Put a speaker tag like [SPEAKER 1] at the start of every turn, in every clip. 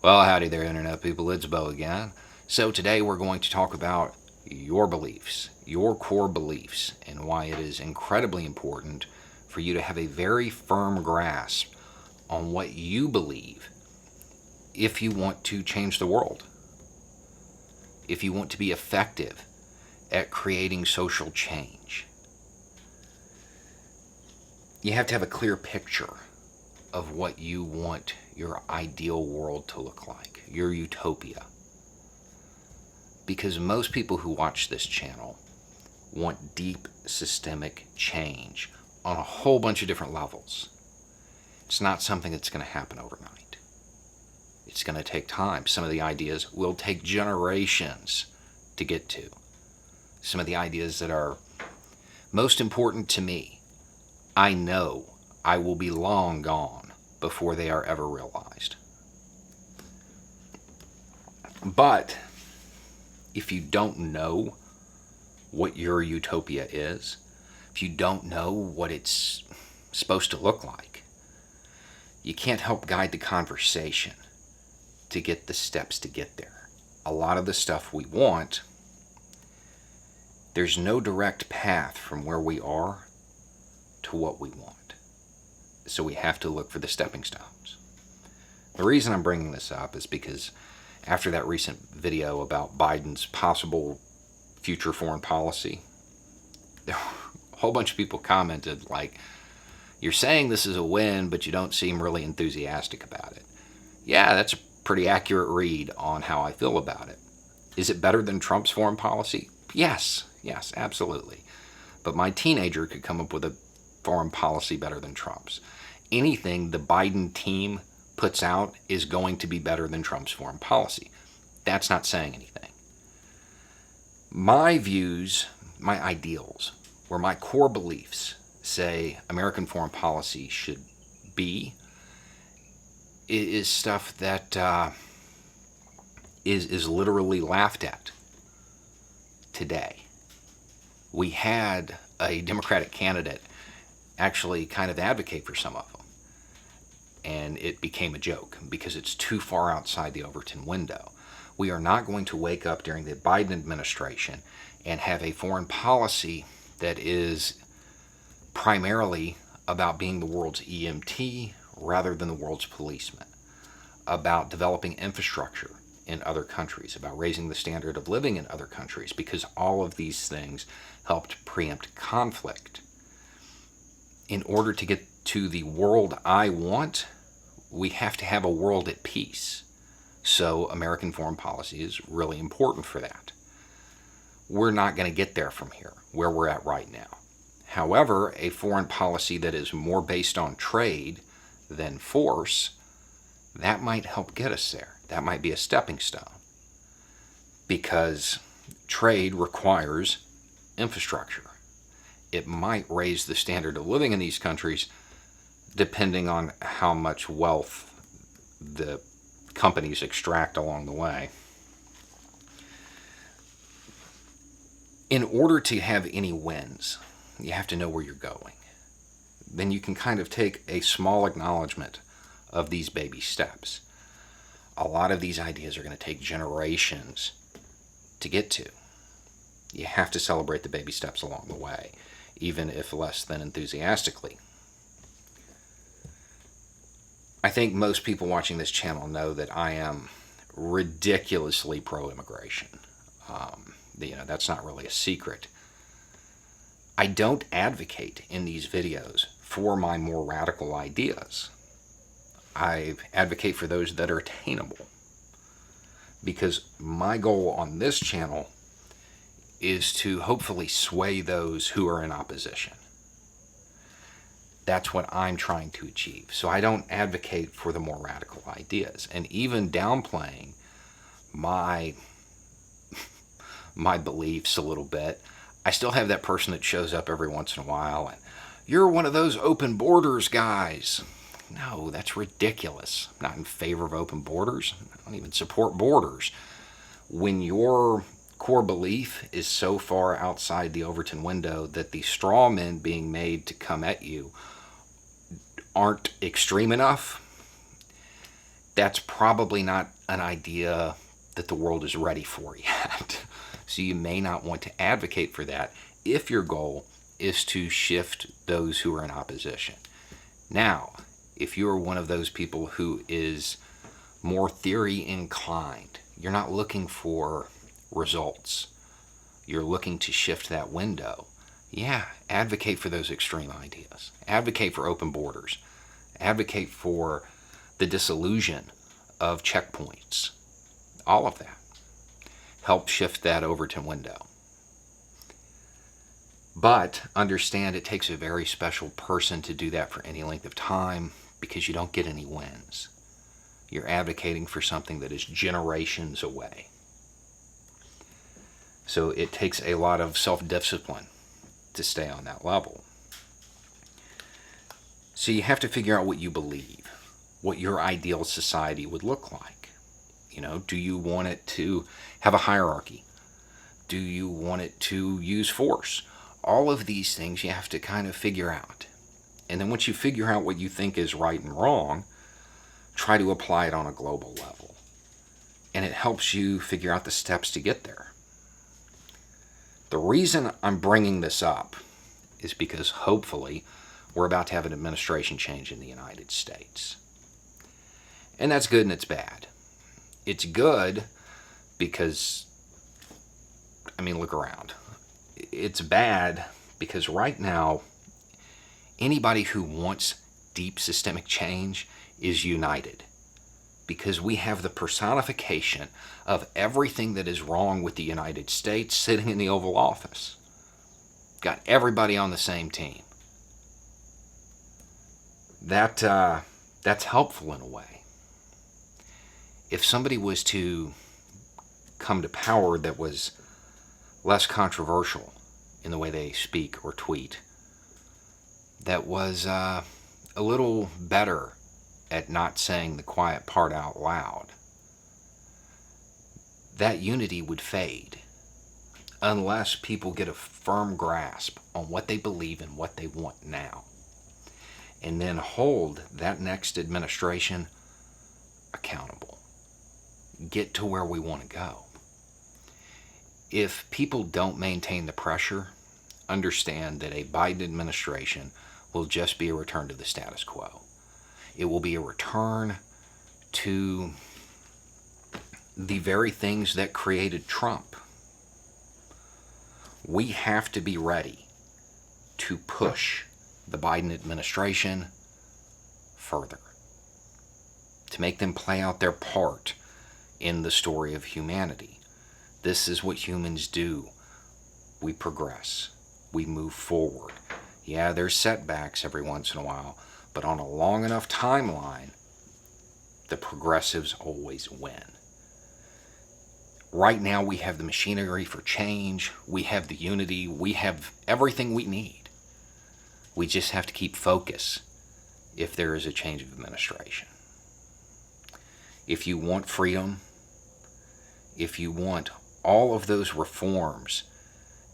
[SPEAKER 1] Well, howdy there, Internet people. It's Bo again. So, today we're going to talk about your beliefs, your core beliefs, and why it is incredibly important for you to have a very firm grasp on what you believe if you want to change the world, if you want to be effective at creating social change. You have to have a clear picture of what you want your ideal world to look like, your utopia. Because most people who watch this channel want deep systemic change on a whole bunch of different levels. It's not something that's going to happen overnight. It's going to take time. Some of the ideas will take generations to get to. Some of the ideas that are most important to me, I know I will be long gone before they are ever realized. But if you don't know what your utopia is, if you don't know what it's supposed to look like, you can't help guide the conversation to get the steps to get there. A lot of the stuff we want, there's no direct path from where we are to what we want. So we have to look for the stepping stones. The reason I'm bringing this up is because after that recent video about Biden's possible future foreign policy, there were a whole bunch of people commented like, you're saying this is a win, but you don't seem really enthusiastic about it. Yeah, that's a pretty accurate read on how I feel about it. Is it better than Trump's foreign policy? Yes, absolutely. But my teenager could come up with a foreign policy better than Trump's. Anything the Biden team puts out is going to be better than Trump's foreign policy. That's not saying anything. My views, my ideals, where my core beliefs say American foreign policy should be, is stuff that is literally laughed at today. We had a Democratic candidate actually kind of advocate for some of them. And it became a joke because it's too far outside the Overton window. We are not going to wake up during the Biden administration and have a foreign policy that is primarily about being the world's EMT rather than the world's policeman, about developing infrastructure in other countries, about raising the standard of living in other countries, because all of these things helped preempt conflict. In order to get to the world I want, we have to have a world at peace. So American foreign policy is really important for that. We're not going to get there from here, where we're at right now. However, a foreign policy that is more based on trade than force, that might help get us there. That might be a stepping stone. Because trade requires infrastructure. It might raise the standard of living in these countries depending on how much wealth the companies extract along the way. In order to have any wins, you have to know where you're going. Then you can kind of take a small acknowledgement of these baby steps. A lot of these ideas are going to take generations to get to. You have to celebrate the baby steps along the way, even if less than enthusiastically. I think most people watching this channel know that I am ridiculously pro-immigration. That's not really a secret. I don't advocate in these videos for my more radical ideas. I advocate for those that are attainable. Because my goal on this channel is to hopefully sway those who are in opposition. That's what I'm trying to achieve. So I don't advocate for the more radical ideas. And even downplaying my beliefs a little bit, I still have that person that shows up every once in a while and, you're one of those open borders guys. No, that's ridiculous. I'm not in favor of open borders. I don't even support borders. When your core belief is so far outside the Overton window that the straw men being made to come at you aren't extreme enough, that's probably not an idea that the world is ready for yet. So you may not want to advocate for that if your goal is to shift those who are in opposition. Now, if you are one of those people who is more theory inclined, you're not looking for results, you're looking to shift that window, yeah, advocate for those extreme ideas. Advocate for open borders. Advocate for the dissolution of checkpoints. All of that. Help shift that Overton window. But understand it takes a very special person to do that for any length of time, because you don't get any wins. You're advocating for something that is generations away. So it takes a lot of self-discipline to stay on that level. So you have to figure out what you believe, what your ideal society would look like. You know, do you want it to have a hierarchy? Do you want it to use force? All of these things you have to kind of figure out. And then once you figure out what you think is right and wrong, try to apply it on a global level. And it helps you figure out the steps to get there. The reason I'm bringing this up is because hopefully we're about to have an administration change in the United States. And that's good and it's bad. It's good because, I mean, look around. It's bad because right now, anybody who wants deep systemic change is united. Because we have the personification of everything that is wrong with the United States sitting in the Oval Office. Got everybody on the same team. That's helpful in a way. If somebody was to come to power that was less controversial in the way they speak or tweet, that was a little better at not saying the quiet part out loud, that unity would fade unless people get a firm grasp on what they believe and what they want now, and then hold that next administration accountable. Get to where we want to go. If people don't maintain the pressure, understand that a Biden administration will just be a return to the status quo. It will be a return to the very things that created Trump. We have to be ready to push the Biden administration further, to make them play out their part in the story of humanity. This is what humans do. We progress. We move forward. Yeah, there's setbacks every once in a while, but on a long enough timeline, the progressives always win. Right now, we have the machinery for change. We have the unity. We have everything we need. We just have to keep focus if there is a change of administration. If you want freedom, if you want all of those reforms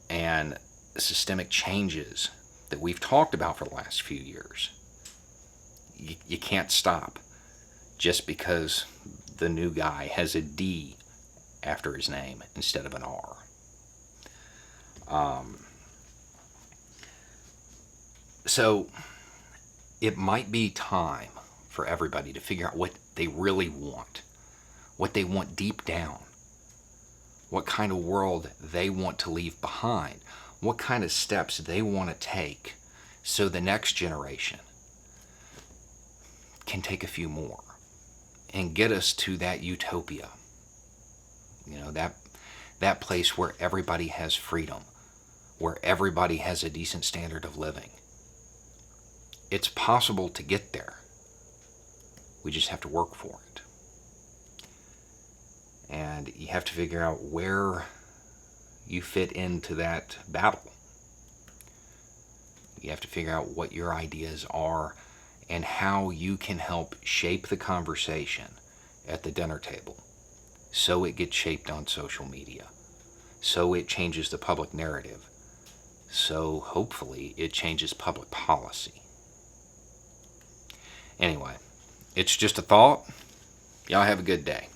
[SPEAKER 1] and systemic changes that we've talked about for the last few years, you can't stop just because the new guy has a D after his name instead of an R. So it might be time for everybody to figure out what they really want, what they want deep down, what kind of world they want to leave behind, what kind of steps they want to take so the next generation can take a few more and get us to that utopia. You know, that place where everybody has freedom, where everybody has a decent standard of living. It's possible to get there. We just have to work for it. And you have to figure out where you fit into that battle. You have to figure out what your ideas are and how you can help shape the conversation at the dinner table so it gets shaped on social media, so it changes the public narrative, so hopefully it changes public policy. Anyway, it's just a thought. Y'all have a good day.